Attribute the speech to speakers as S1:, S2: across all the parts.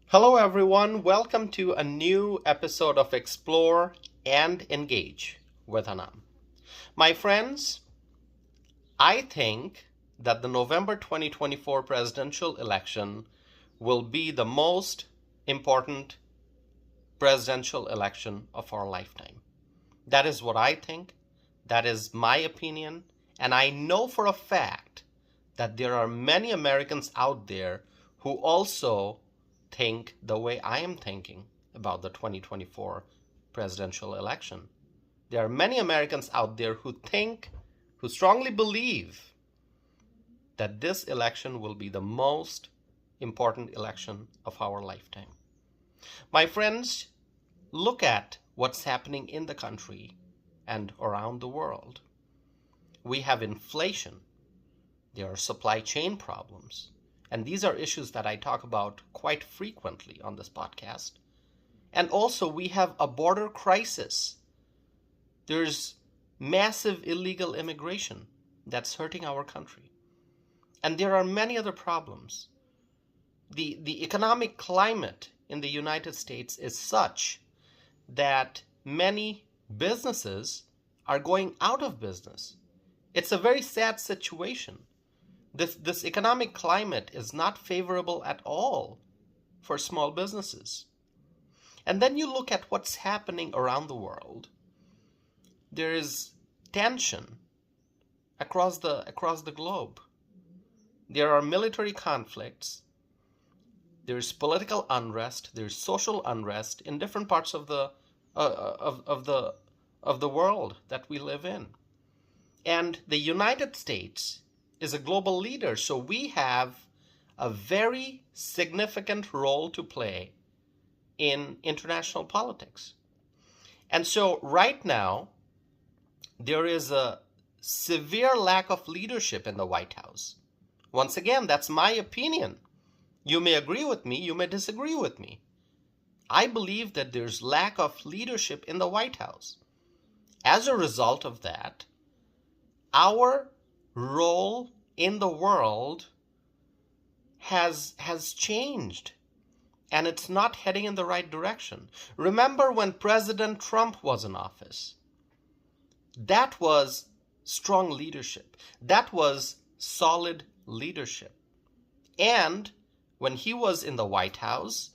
S1: Hello, everyone. Welcome to a new episode of Explore and Engage with Anam. My friends, I think that the November 2024 presidential election will be the most important presidential election of our lifetime. That is what I think. That is my opinion. And I know for a fact that there are many Americans out there who also think the way I am thinking about the 2024 presidential election. There are many Americans out there who strongly believe that this election will be the most important election of our lifetime. My friends, look at what's happening in the country and around the world. We have inflation. There are supply chain problems. And these are issues that I talk about quite frequently on this podcast. And also, we have a border crisis. There's massive illegal immigration that's hurting our country. And there are many other problems. The economic climate in the United States is such that many businesses are going out of business. It's a very sad situation. This economic climate is not favorable at all for small businesses. And then you look at what's happening around the world. There is tension across the globe. There are military conflicts. There's political unrest. There's social unrest in different parts of the world that we live in. And the United States is a global leader, so we have a very significant role to play in international politics. And so right now, there is a severe lack of leadership in the White House. Once again, that's my opinion. You may agree with me, you may disagree with me. I believe that there's lack of leadership in the White House. As a result of that, our role in the world has changed, and it's not heading in the right direction. Remember when President Trump was in office? That was strong leadership. That was solid leadership. And when he was in the White House,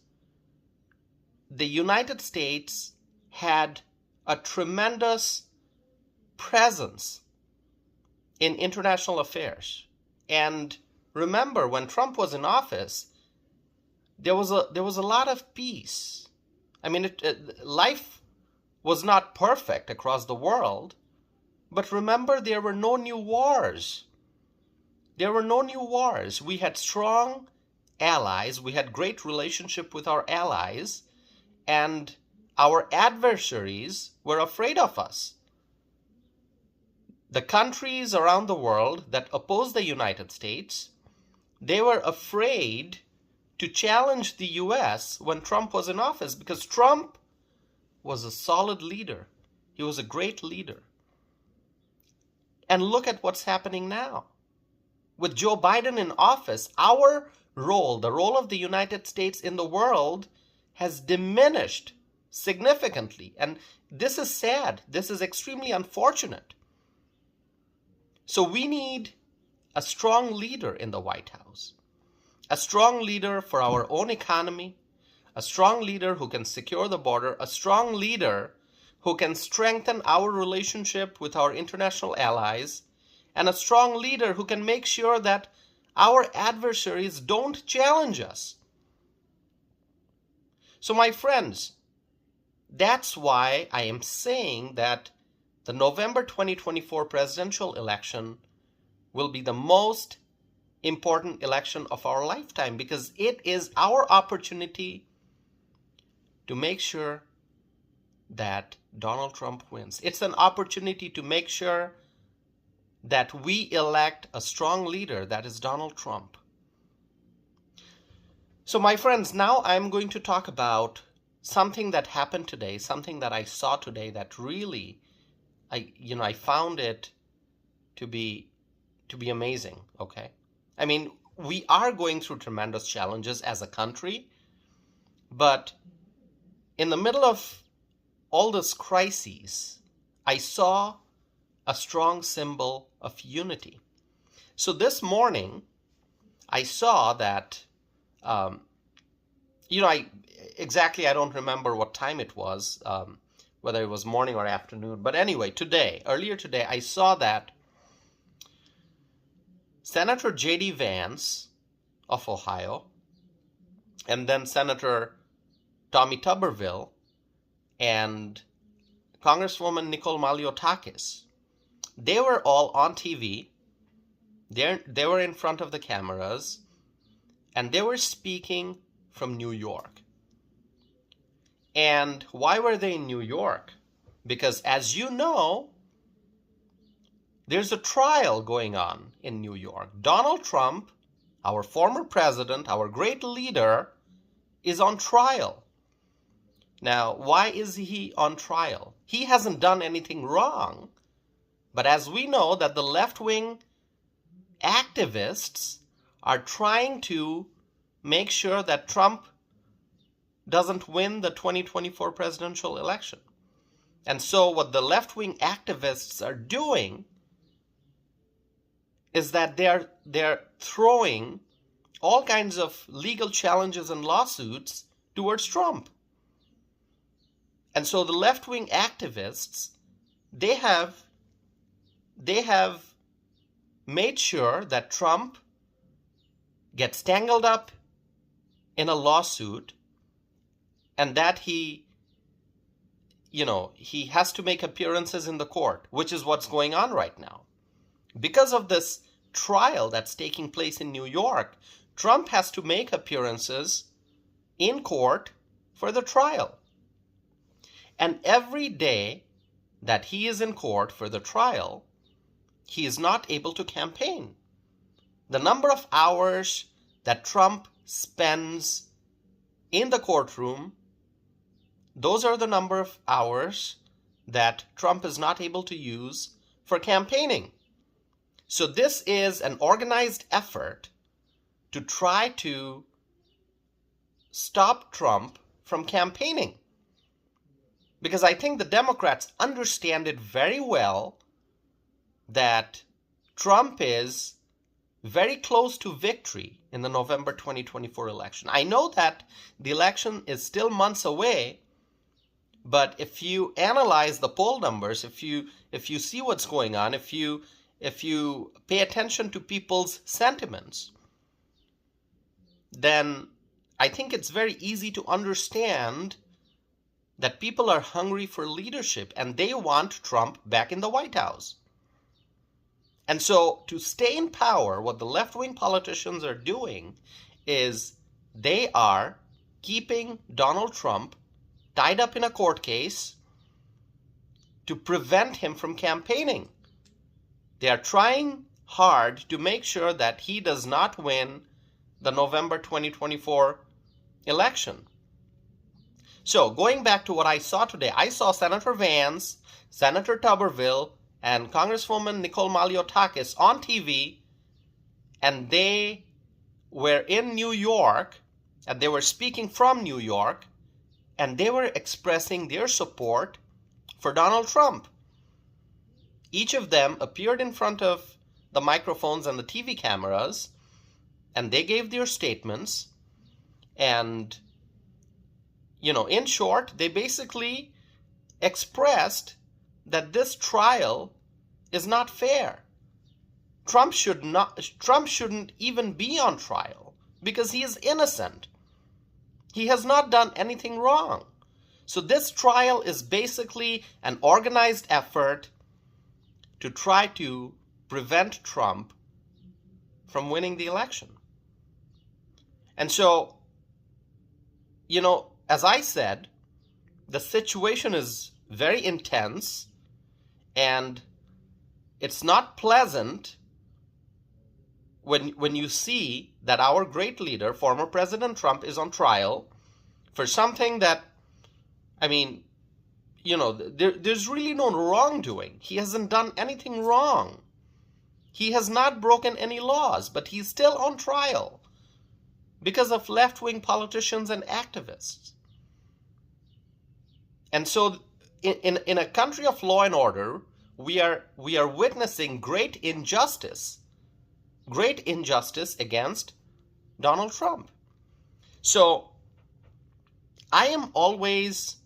S1: the United States had a tremendous presence in international affairs. And remember, when Trump was in office, there was a lot of peace. I mean, life was not perfect across the world, but remember, there were no new wars. There were no new wars. We had strong allies. We had great relationship with our allies, and our adversaries were afraid of us. The countries around the world that opposed the United States, they were afraid to challenge the US when Trump was in office, because Trump was a solid leader. He was a great leader. And look at what's happening now. With Joe Biden in office, our role, the role of the United States in the world, has diminished significantly. And this is sad. This is extremely unfortunate. So we need a strong leader in the White House, a strong leader for our own economy, a strong leader who can secure the border, a strong leader who can strengthen our relationship with our international allies, and a strong leader who can make sure that our adversaries don't challenge us. So my friends, that's why I am saying that the November 2024 presidential election will be the most important election of our lifetime, because it is our opportunity to make sure that Donald Trump wins. It's an opportunity to make sure that we elect a strong leader, that is Donald Trump. So my friends, now I'm going to talk about something that happened today, something that I saw today that really I found it to be amazing, okay? I mean, we are going through tremendous challenges as a country. But in the middle of all this crises, I saw a strong symbol of unity. So this morning, I saw that, I don't remember what time it was, whether it was morning or afternoon. But anyway, earlier today, I saw that Senator J.D. Vance of Ohio, and then Senator Tommy Tuberville, and Congresswoman Nicole Maliotakis, they were all on TV. They were in front of the cameras, and they were speaking from New York. And why were they in New York? Because, as you know, there's a trial going on in New York. Donald Trump, our former president, our great leader, is on trial. Now, why is he on trial? He hasn't done anything wrong. But as we know that the left-wing activists are trying to make sure that Trump doesn't win the 2024 presidential election. And so what the left-wing activists are doing is that they're throwing all kinds of legal challenges and lawsuits towards Trump. And so the left-wing activists, they have made sure that Trump gets tangled up in a lawsuit, and that he has to make appearances in the court, which is what's going on right now. Because of this trial that's taking place in New York, Trump has to make appearances in court for the trial. And every day that he is in court for the trial, he is not able to campaign. The number of hours that Trump spends in the courtroom, those are the number of hours that Trump is not able to use for campaigning. So this is an organized effort to try to stop Trump from campaigning. Because I think the Democrats understand it very well that Trump is very close to victory in the November 2024 election. I know that the election is still months away, but if you analyze the poll numbers, if you see what's going on, if you pay attention to people's sentiments, then I think it's very easy to understand that people are hungry for leadership and they want Trump back in the White House. And so to stay in power, what the left-wing politicians are doing is they are keeping Donald Trump tied up in a court case to prevent him from campaigning. They are trying hard to make sure that he does not win the November 2024 election. So going back to what I saw today, I saw Senator Vance, Senator Tuberville, and Congresswoman Nicole Maliotakis on TV, and they were in New York, and they were speaking from New York, and they were expressing their support for Donald Trump. Each of them appeared in front of the microphones and the TV cameras, and they gave their statements, and in short, they basically expressed that this trial is not fair. Trump shouldn't even be on trial because he is innocent. He has not done anything wrong. So this trial is basically an organized effort to try to prevent Trump from winning the election. And so, as I said, the situation is very intense, and it's not pleasant when you see that our great leader, former President Trump, is on trial for something that, there's really no wrongdoing. He hasn't done anything wrong. He has not broken any laws, but he's still on trial. because of left-wing politicians and activists. And so in a country of law and order, we are witnessing great injustice against Donald Trump. So I am always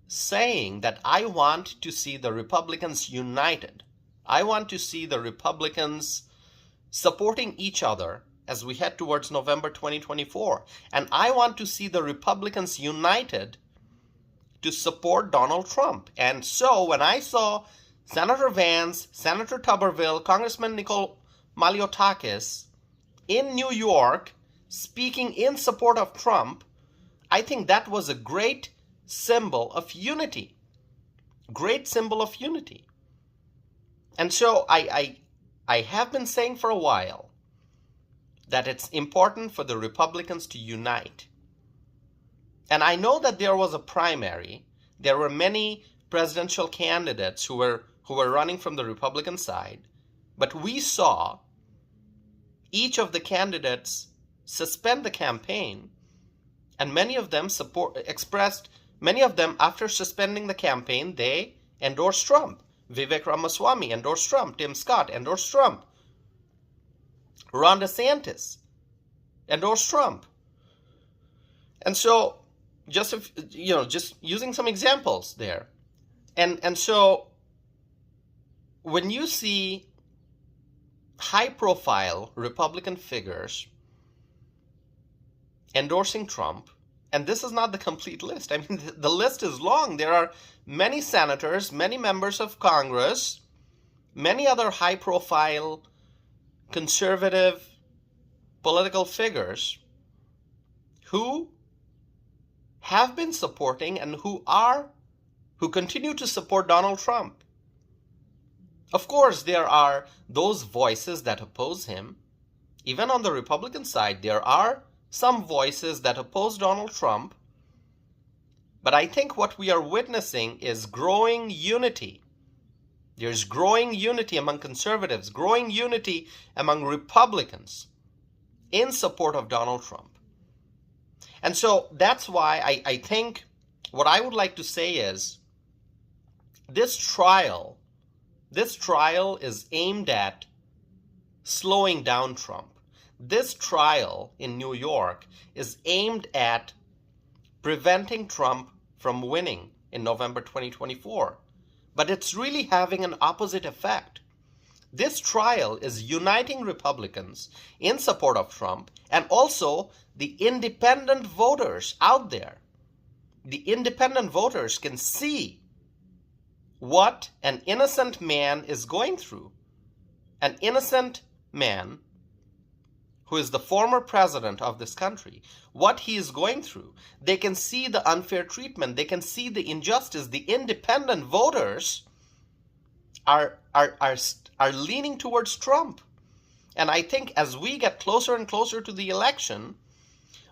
S1: saying that I want to see the Republicans united. I want to see the Republicans supporting each other as we head towards November 2024. And I want to see the Republicans united to support Donald Trump. And so when I saw Senator Vance, Senator Tuberville, Congressman Nicole Maliotakis in New York speaking in support of Trump, I think that was a great symbol of unity. Great symbol of unity. And so I have been saying for a while that it's important for the Republicans to unite. And I know that there was a primary. There were many presidential candidates who were running from the Republican side. But we saw each of the candidates suspend the campaign, and many of them after suspending the campaign, they endorsed Trump. Vivek Ramaswamy endorsed Trump. Tim Scott endorsed Trump. Ron DeSantis endorsed Trump. And so, just using some examples there. And so, when you see high-profile Republican figures endorsing Trump, and this is not the complete list. I mean, the list is long. There are many senators, many members of Congress, many other high-profile conservative political figures who have been supporting and who continue to support Donald Trump. Of course, there are those voices that oppose him. Even on the Republican side, there are some voices that oppose Donald Trump. But I think what we are witnessing is growing unity. There's growing unity among conservatives, growing unity among Republicans in support of Donald Trump. And so that's why I think what I would like to say is this trial is aimed at slowing down Trump. This trial in New York is aimed at preventing Trump from winning in November 2024. But it's really having an opposite effect. This trial is uniting Republicans in support of Trump and also the independent voters out there. The independent voters can see what an innocent man is going through. An innocent man who is the former president of this country, what he is going through. They can see the unfair treatment. They can see the injustice. The independent voters are leaning towards Trump. And I think as we get closer and closer to the election,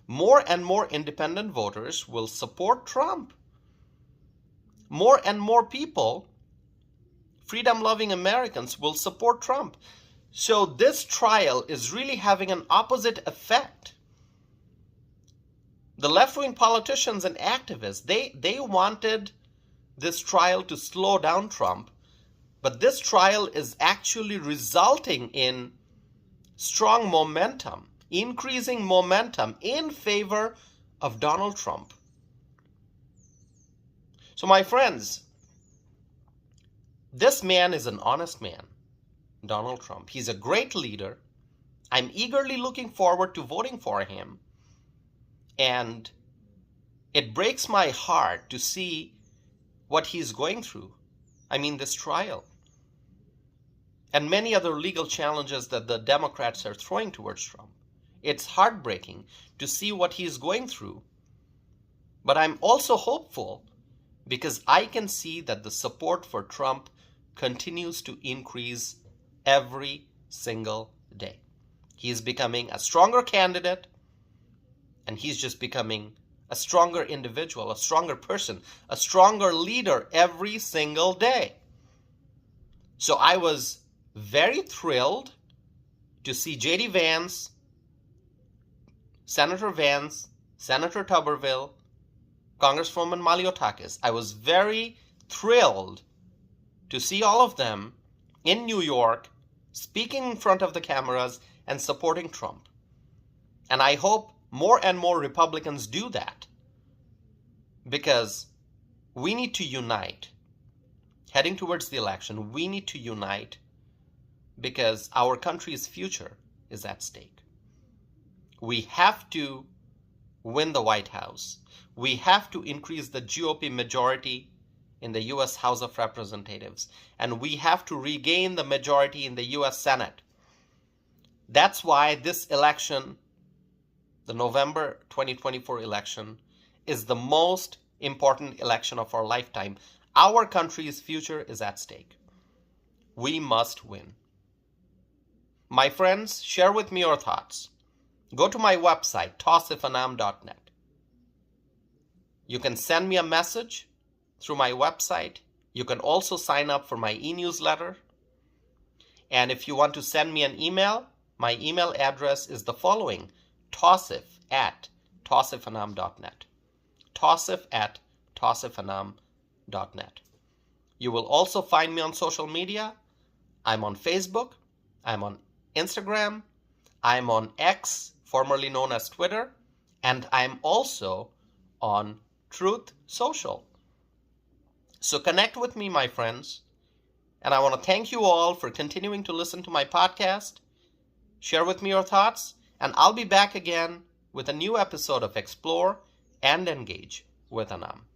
S1: more and more independent voters will support Trump. More and more people, freedom-loving Americans, will support Trump. So this trial is really having an opposite effect. The left-wing politicians and activists, they wanted this trial to slow down Trump, but this trial is actually resulting in strong momentum, increasing momentum in favor of Donald Trump. So my friends, this man is an honest man, Donald Trump. He's a great leader. I'm eagerly looking forward to voting for him. And it breaks my heart to see what he's going through. I mean, this trial. And many other legal challenges that the Democrats are throwing towards Trump. It's heartbreaking to see what he's going through. But I'm also hopeful because I can see that the support for Trump continues to increase every single day. He's becoming a stronger candidate, and he's just becoming a stronger individual, a stronger person, a stronger leader every single day. So I was very thrilled to see J.D. Vance Senator Vance, Senator Tuberville, Congresswoman Maliotakis. I was very thrilled to see all of them in New York speaking in front of the cameras and supporting Trump. And I hope more and more Republicans do that, because we need to unite. Heading towards the election, we need to unite because our country's future is at stake. We have to win the White House. We have to increase the GOP majority in the U.S. House of Representatives, and we have to regain the majority in the U.S. Senate. That's why this election, the November 2024 election, is the most important election of our lifetime. Our country's future is at stake. We must win. My friends, share with me your thoughts. Go to my website, tausifanam.net. You can send me a message through my website. You can also sign up for my e-newsletter. And if you want to send me an email, my email address is the following: tausif@tausifanam.net. tausif@tausifanam.net. You will also find me on social media. I'm on Facebook. I'm on Instagram. I'm on X, formerly known as Twitter. And I'm also on Truth Social. So connect with me, my friends. And I want to thank you all for continuing to listen to my podcast. Share with me your thoughts, and I'll be back again with a new episode of Explore and Engage with Anam.